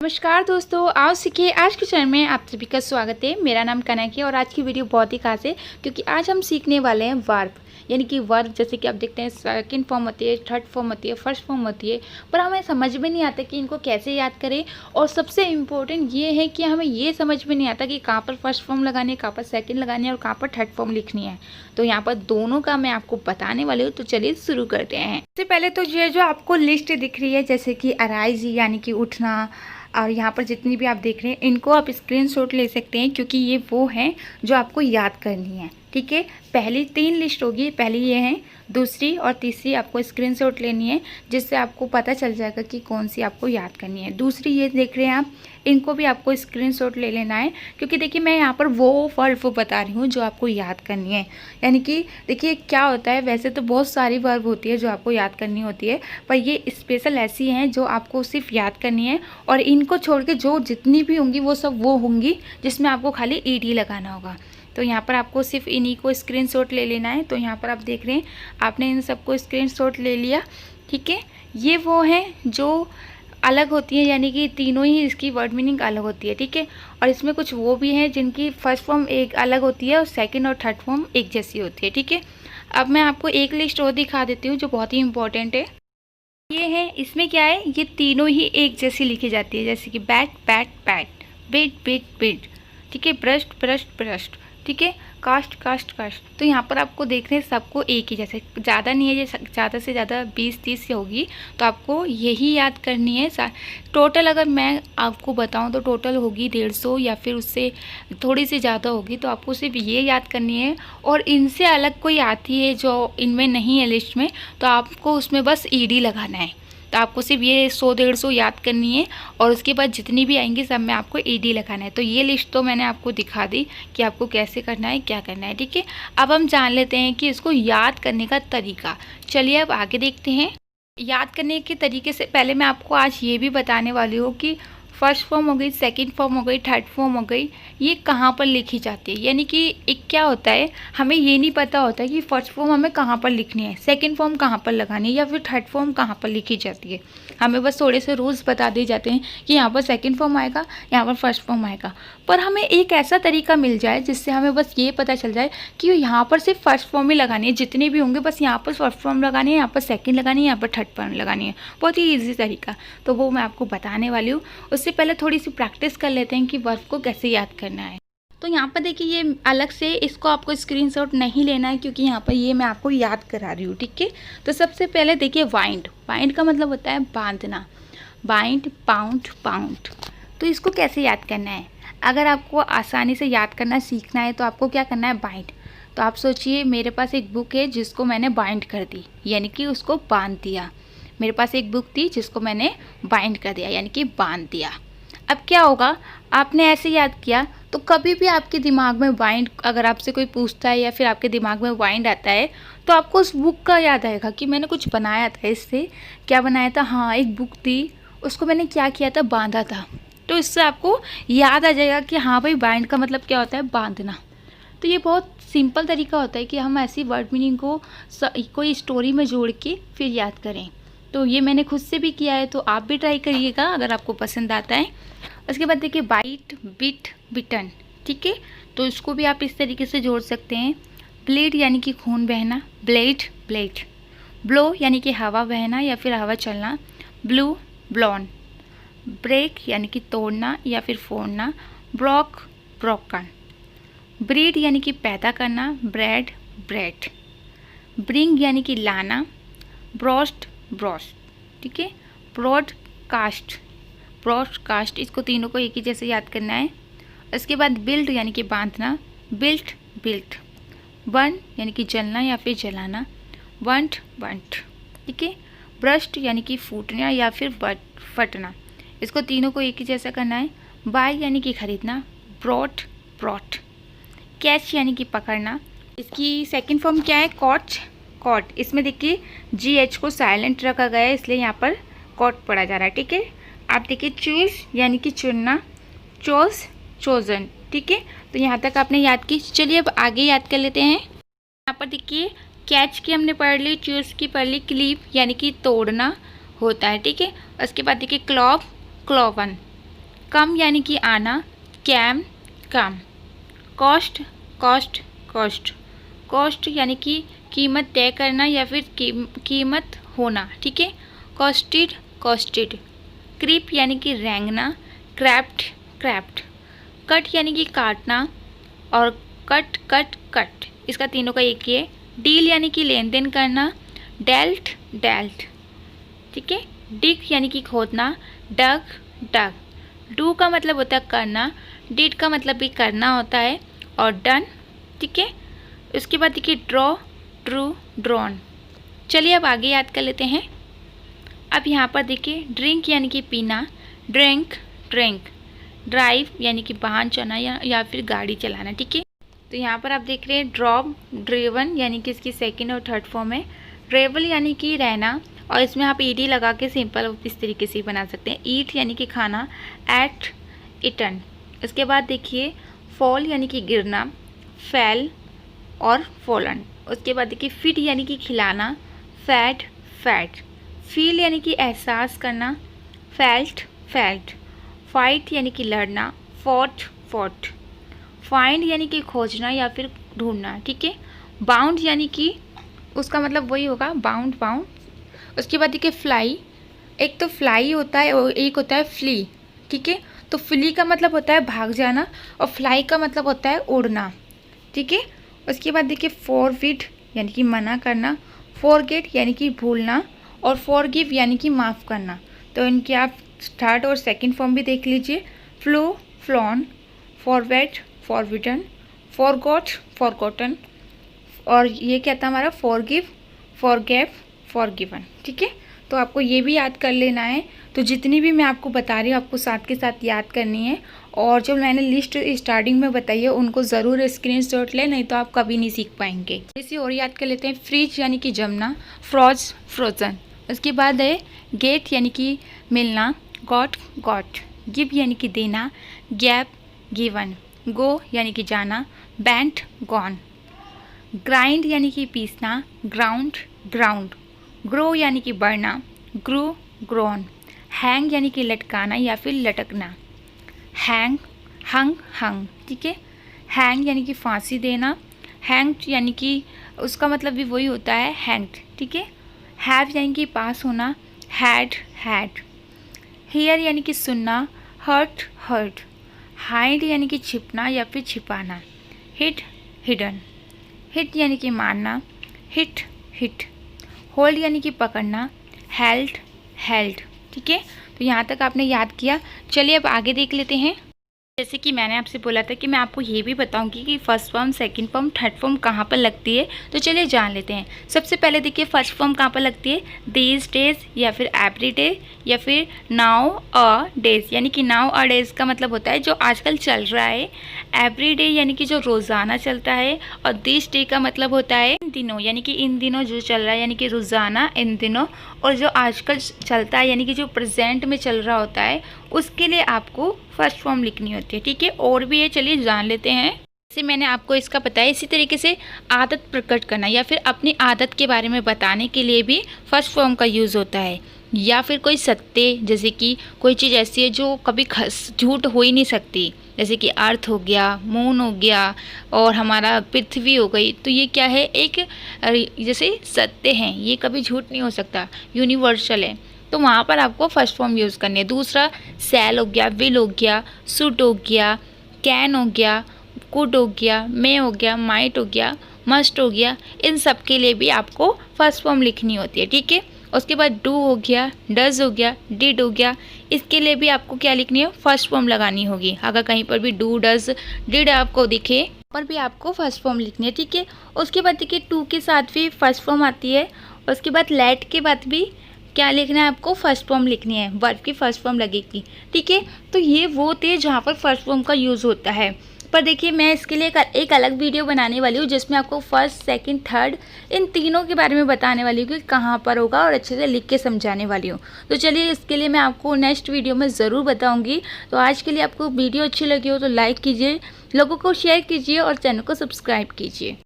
नमस्कार दोस्तों, आओ सीखिए। आज के चैनल में आप सभी का स्वागत है। मेरा नाम कनक है और आज की वीडियो बहुत ही खास है क्योंकि आज हम सीखने वाले हैं वर्ब। यानी कि वर्ब जैसे कि आप देखते हैं सेकंड फॉर्म होती है, थर्ड फॉर्म होती है, फर्स्ट फॉर्म होती है, पर हमें समझ में नहीं आता कि इनको कैसे याद करें। और सबसे इम्पोर्टेंट ये है कि हमें ये समझ में नहीं आता कि कहाँ पर फर्स्ट फॉर्म लगानी है, कहाँ पर सेकेंड लगानी है और कहाँ पर थर्ड फॉर्म लिखनी है। तो यहाँ पर दोनों का मैं आपको बताने वाली हूँ। तो चलिए शुरू करते हैं। सबसे पहले तो ये जो आपको लिस्ट दिख रही है जैसे कि अराइज यानी कि उठना, और यहाँ पर जितनी भी आप देख रहे हैं इनको आप स्क्रीनशॉट ले सकते हैं क्योंकि ये वो हैं जो आपको याद करनी है। ठीक है, पहली 3 लिस्ट होगी, पहली ये है, दूसरी और तीसरी आपको स्क्रीनशॉट लेनी है जिससे आपको पता चल जाएगा कि कौन सी आपको याद करनी है। दूसरी ये देख रहे हैं आप, इनको भी आपको स्क्रीनशॉट ले लेना है क्योंकि देखिए मैं यहाँ पर वो वर्ब बता रही हूँ जो आपको याद करनी है। यानी कि देखिए क्या होता है, वैसे तो बहुत सारी वर्ब होती है जो आपको याद करनी होती है, पर ये स्पेशल ऐसी हैं जो आपको सिर्फ याद करनी है। और इनको छोड़ के जो जितनी भी होंगी वो सब वो होंगी जिसमें आपको खाली ईडी लगाना होगा। तो यहाँ पर आपको सिर्फ इन्हीं को स्क्रीनशॉट ले लेना है। तो यहाँ पर आप देख रहे हैं आपने इन सबको स्क्रीनशॉट ले लिया। ठीक है, ये वो हैं जो अलग होती हैं, यानी कि तीनों ही इसकी वर्ड मीनिंग अलग होती है। ठीक है, और इसमें कुछ वो भी हैं जिनकी फर्स्ट फॉर्म एक अलग होती है और सेकंड और थर्ड फॉर्म एक जैसी होती है। ठीक है, अब मैं आपको एक लिस्ट और दिखा देती हूँ जो बहुत ही इंपॉर्टेंट है। ये है, इसमें क्या है, ये तीनों ही एक जैसी लिखी जाती है जैसे कि bat bat bat, bit bit bit. ठीक है, ब्रस्ट ब्रस्ट ब्रस्ट। ठीक है, कास्ट कास्ट कास्ट। तो यहाँ पर आपको देख रहे हैं सबको एक ही जैसे, ज़्यादा नहीं है, जैसे ज़्यादा से ज़्यादा 20-30 होगी तो आपको यही याद करनी है। टोटल अगर मैं आपको बताऊँ तो टोटल होगी 150 या फिर उससे थोड़ी सी ज़्यादा होगी। तो आपको सिर्फ ये याद करनी है और इनसे अलग कोई आती है जो इनमें नहीं है लिस्ट में तो आपको उसमें बस ईडी लगाना है। तो आपको सिर्फ ये 100-150 याद करनी है और उसके बाद जितनी भी आएंगी सब में आपको ईडी लगाना है। तो ये लिस्ट तो मैंने आपको दिखा दी कि आपको कैसे करना है, क्या करना है। ठीक है, अब हम जान लेते हैं कि इसको याद करने का तरीका। चलिए अब आगे देखते हैं। याद करने के तरीके से पहले मैं आपको आज ये भी बताने वाली हूँ कि फर्स्ट फॉर्म हो गई, सेकंड फॉर्म हो गई, थर्ड फॉर्म हो गई, ये कहाँ पर लिखी जाती है। यानी कि एक क्या होता है, हमें ये नहीं पता होता है कि फर्स्ट फॉर्म हमें कहाँ पर लिखनी है, सेकंड फॉर्म कहाँ पर लगानी है या फिर थर्ड फॉर्म कहाँ पर लिखी जाती है। हमें बस थोड़े से रूल्स बता दिए जाते हैं कि यहाँ पर सेकंड फॉर्म आएगा, यहाँ पर फर्स्ट फॉर्म आएगा। पर हमें एक ऐसा तरीका मिल जाए जिससे हमें बस ये पता चल जाए कि यहाँ पर सिर्फ फर्स्ट फॉर्म ही लगानी है, जितने भी होंगे बस यहाँ पर फर्स्ट फॉर्म लगानी है, यहाँ पर सेकंड लगानी है, यहाँ पर थर्ड फॉर्म लगानी है। बहुत ही ईजी तरीका, तो वो मैं आपको बताने वाली हूँ। उससे पहले थोड़ी सी प्रैक्टिस कर लेते हैं कि वर्ब को कैसे याद करना है। तो यहाँ पर देखिए ये अलग से इसको आपको स्क्रीनशॉट नहीं लेना है क्योंकि यहाँ पर ये मैं आपको याद करा रही हूँ। ठीक है, तो सबसे पहले देखिए वाइंड। वाइंड का मतलब होता है बांधना, बाइंड, पाउंड, पाउंड। तो इसको कैसे याद करना है, अगर आपको आसानी से याद करना सीखना है तो आपको क्या करना है, बाइंड। तो आप सोचिए मेरे पास एक बुक है जिसको मैंने बाइंड कर दी यानी कि उसको बांध दिया। मेरे पास एक बुक थी जिसको मैंने बाइंड कर दिया यानी कि बांध दिया। अब क्या होगा, आपने ऐसे याद किया तो कभी भी आपके दिमाग में वाइंड, अगर आपसे कोई पूछता है या फिर आपके दिमाग में वाइंड आता है तो आपको उस बुक का याद आएगा कि मैंने कुछ बनाया था इससे। क्या बनाया था, हाँ एक बुक थी, उसको मैंने क्या किया था, बांधा था। तो इससे आपको याद आ जाएगा कि हाँ भाई बाइंड का मतलब क्या होता है, बांधना। तो ये बहुत सिंपल तरीका होता है कि हम ऐसी वर्ड मीनिंग को कोई स्टोरी में जोड़ के फिर याद करें। तो ये मैंने खुद से भी किया है, तो आप भी ट्राई करिएगा अगर आपको पसंद आता है। उसके बाद देखिए बाइट, बिट, बिटन। ठीक है, तो इसको भी आप इस तरीके से जोड़ सकते हैं। ब्लीड यानी कि खून बहना, ब्लेड, ब्लेड। ब्लो यानी कि हवा बहना या फिर हवा चलना, ब्लू, ब्लॉन। ब्रेक यानी कि तोड़ना या फिर फोड़ना, ब्रॉक, ब्रोकन। ब्रीड यानी कि पैदा करना, ब्रेड, ब्रेड। ब्रिंग यानी कि लाना, ब्रोस्ट, ब्रोस्ट। ठीक है, ब्रॉडकास्ट, ब्रॉडकास्ट। इसको तीनों को एक ही जैसे याद करना है। इसके बाद बिल्ड यानी कि बांधना, बिल्ट, बिल्ट। बर्न यानी कि जलना या फिर जलाना, बंट, बंट। ठीक है, ब्रस्ट यानी कि फूटना या फिर फटना। इसको तीनों को एक ही जैसा करना है। बाय यानी कि खरीदना, ब्रॉट, ब्रॉट। कैच यानी कि पकड़ना। इसकी सेकंड फॉर्म क्या है, कॉच, कॉट। इसमें देखिए GH को साइलेंट रखा गया है इसलिए यहाँ पर कॉट पढ़ा जा रहा है। ठीक है, आप देखिए चूज यानी कि चुनना, चोज, चोजन। ठीक है, तो यहाँ तक आपने याद की। चलिए अब आगे याद कर लेते हैं। यहाँ पर देखिए कैच की हमने पढ़ ली, चूज की पढ़ ली, क्लीप यानी कि तोड़ना होता है। ठीक है, उसके बाद देखिए क्लॉव, क्लॉवन। कम यानी कि आना, कैम कम। कॉस्ट कॉस्ट कॉस्ट कॉस्ट यानी कि कीमत तय करना या फिर कीमत होना, ठीक है। Costed costed. क्रीप यानी कि रेंगना, क्रैप्ट क्रैप्ट। कट यानी कि काटना और कट कट कट, इसका तीनों का एक ही है। डील यानी कि लेन देन करना, डेल्ट डेल्ट, ठीक है। डिग यानी कि खोदना, डग डग। डू का मतलब होता है करना, डिड का मतलब भी करना होता है, और डन, ठीक है। उसके बाद देखिए ड्रॉ ड्रू ड्रॉन। चलिए अब आगे याद कर लेते हैं। अब यहाँ पर देखिए ड्रिंक यानी कि पीना, ड्रिंक ड्रिंक। ड्राइव यानी कि वाहन चलाना या फिर गाड़ी चलाना, ठीक है। तो यहाँ पर आप देख रहे हैं ड्रॉप ड्रिवन यानी कि इसकी सेकंड और थर्ड फॉर्म है। ट्रेवल यानी कि रहना, और इसमें आप ईडी लगा के सिंपल इस तरीके से बना सकते हैं। ईट यानी कि खाना, एट इटन। इसके बाद देखिए फॉल यानी कि गिरना, फैल और फॉलन। उसके बाद देखिए फिट यानी कि खिलाना, फैट फैट। फील यानी कि एहसास करना, फेल्ट फेल्ट। फाइट यानी कि लड़ना, फॉट फॉट। फाइंड यानी कि खोजना या फिर ढूंढना, ठीक है। बाउंड यानी कि उसका मतलब वही होगा, बाउंड बाउंड। उसके बाद देखिए फ्लाई, एक तो फ्लाई होता है और एक होता है फ्ली, ठीक है। तो फ्ली का मतलब होता है भाग जाना और फ्लाई का मतलब होता है उड़ना, ठीक है। उसके बाद देखिए फॉरबिड यानी कि मना करना, फॉरगेट यानी कि भूलना, और फॉरगिव यानी कि माफ़ करना। तो इनके आप थर्ड और सेकंड फॉर्म भी देख लीजिए। Flew flown, forbade forbidden, forgot forgotten, और ये क्या था हमारा फॉरगिव फॉरगेव फॉरगिवन, ठीक है। तो आपको ये भी याद कर लेना है। तो जितनी भी मैं आपको बता रही हूँ आपको साथ के साथ याद करनी है, और जो मैंने लिस्ट स्टार्टिंग में बताई है उनको ज़रूर स्क्रीनशॉट लें, नहीं तो आप कभी नहीं सीख पाएंगे। इसी और याद कर लेते हैं। फ्रीज यानी कि जमना, फ्रॉज फ्रोजन। उसके बाद है गेट यानी कि मिलना, गॉट गॉट। गिव यानी कि देना, गैप गिवन। गो यानी कि जाना, बैंट गॉन। ग्राइंड यानी कि पीसना, ग्राउंड ग्राउंड। ग्रो यानी कि बढ़ना, ग्रो ग्रोन। हैंग यानी कि लटकाना या फिर लटकना, हैंग हंग हंग, ठीक है। हैंग यानी कि फांसी देना, हैंग्ड यानी कि उसका मतलब भी वही होता है, हैंग्ड, ठीक है। हैव यानी कि पास होना, हैड हैड। हियर यानी कि सुनना, हर्ट हर्ट। हाइड यानी कि छिपना या फिर छिपाना, हिड हिडन। हिट यानी कि मारना, हिट हिट। होल्ड यानी कि पकड़ना, हेल्ड हेल्ड, ठीक है। तो यहाँ तक आपने याद किया। चलिए अब आगे देख लेते हैं। जैसे कि मैंने आपसे बोला था कि मैं आपको ये भी बताऊंगी कि first form, second form, third form कहाँ पर लगती है। तो चलिए जान लेते हैं। सबसे पहले देखिए फर्स्ट फॉर्म कहाँ पर लगती है, दीज डेज या फिर एवरी डे या फिर नाउ अ डेज। यानी कि नाउ अ डेज का मतलब होता है जो आजकल चल रहा है। एवरी डे यानी कि जो रोज़ाना चलता है, और दिस डे का मतलब होता है इन दिनों, यानी कि इन दिनों जो चल रहा है, यानी कि रोज़ाना इन दिनों। और जो आजकल चलता है यानी कि जो प्रेजेंट में चल रहा होता है, उसके लिए आपको फर्स्ट फॉर्म लिखनी होती है, ठीक है। और भी है, चलिए जान लेते हैं। जैसे मैंने आपको इसका बताया, इसी तरीके से आदत प्रकट करना या फिर अपनी आदत के बारे में बताने के लिए भी फर्स्ट फॉर्म का यूज़ होता है। या फिर कोई सत्य, जैसे कि कोई चीज़ ऐसी है जो कभी झूठ हो ही नहीं सकती, जैसे कि अर्थ हो गया, मून हो गया, और हमारा पृथ्वी हो गई। तो ये क्या है, एक जैसे सत्य हैं, ये कभी झूठ नहीं हो सकता, यूनिवर्सल है। तो वहाँ पर आपको फर्स्ट फॉर्म यूज़ करनी है। दूसरा सैल हो गया, विल हो गया, सुट हो गया, कैन हो गया, कुड हो गया, मे हो गया, माइट हो गया, मस्ट हो गया। इन सब के लिए भी आपको फर्स्ट फॉर्म लिखनी होती है, ठीक है। उसके बाद डू हो गया, डज हो गया, डिड हो गया, इसके लिए भी आपको क्या लिखनी है, फर्स्ट फॉर्म लगानी होगी। अगर कहीं पर भी डू डज डिड आपको दिखे, पर भी आपको फर्स्ट फॉर्म लिखनी है, ठीक है। उसके बाद देखिए टू के साथ भी फर्स्ट फॉर्म आती है। उसके बाद लेट के बाद भी क्या लिखना है, आपको फर्स्ट फॉर्म लिखनी है, वर्ब की फर्स्ट फॉर्म लगेगी, ठीक है। तो ये वो थे जहाँ पर फर्स्ट फॉर्म का यूज़ होता है। पर देखिए मैं इसके लिए एक अलग वीडियो बनाने वाली हूँ, जिसमें आपको फर्स्ट, सेकंड, थर्ड इन तीनों के बारे में बताने वाली हूँ कि कहाँ पर होगा, और अच्छे से लिख के समझाने वाली हूँ। तो चलिए इसके लिए मैं आपको नेक्स्ट वीडियो में ज़रूर बताऊँगी। तो आज के लिए आपको वीडियो अच्छी लगी हो तो लाइक कीजिए, लोगों को शेयर कीजिए और चैनल को सब्सक्राइब कीजिए।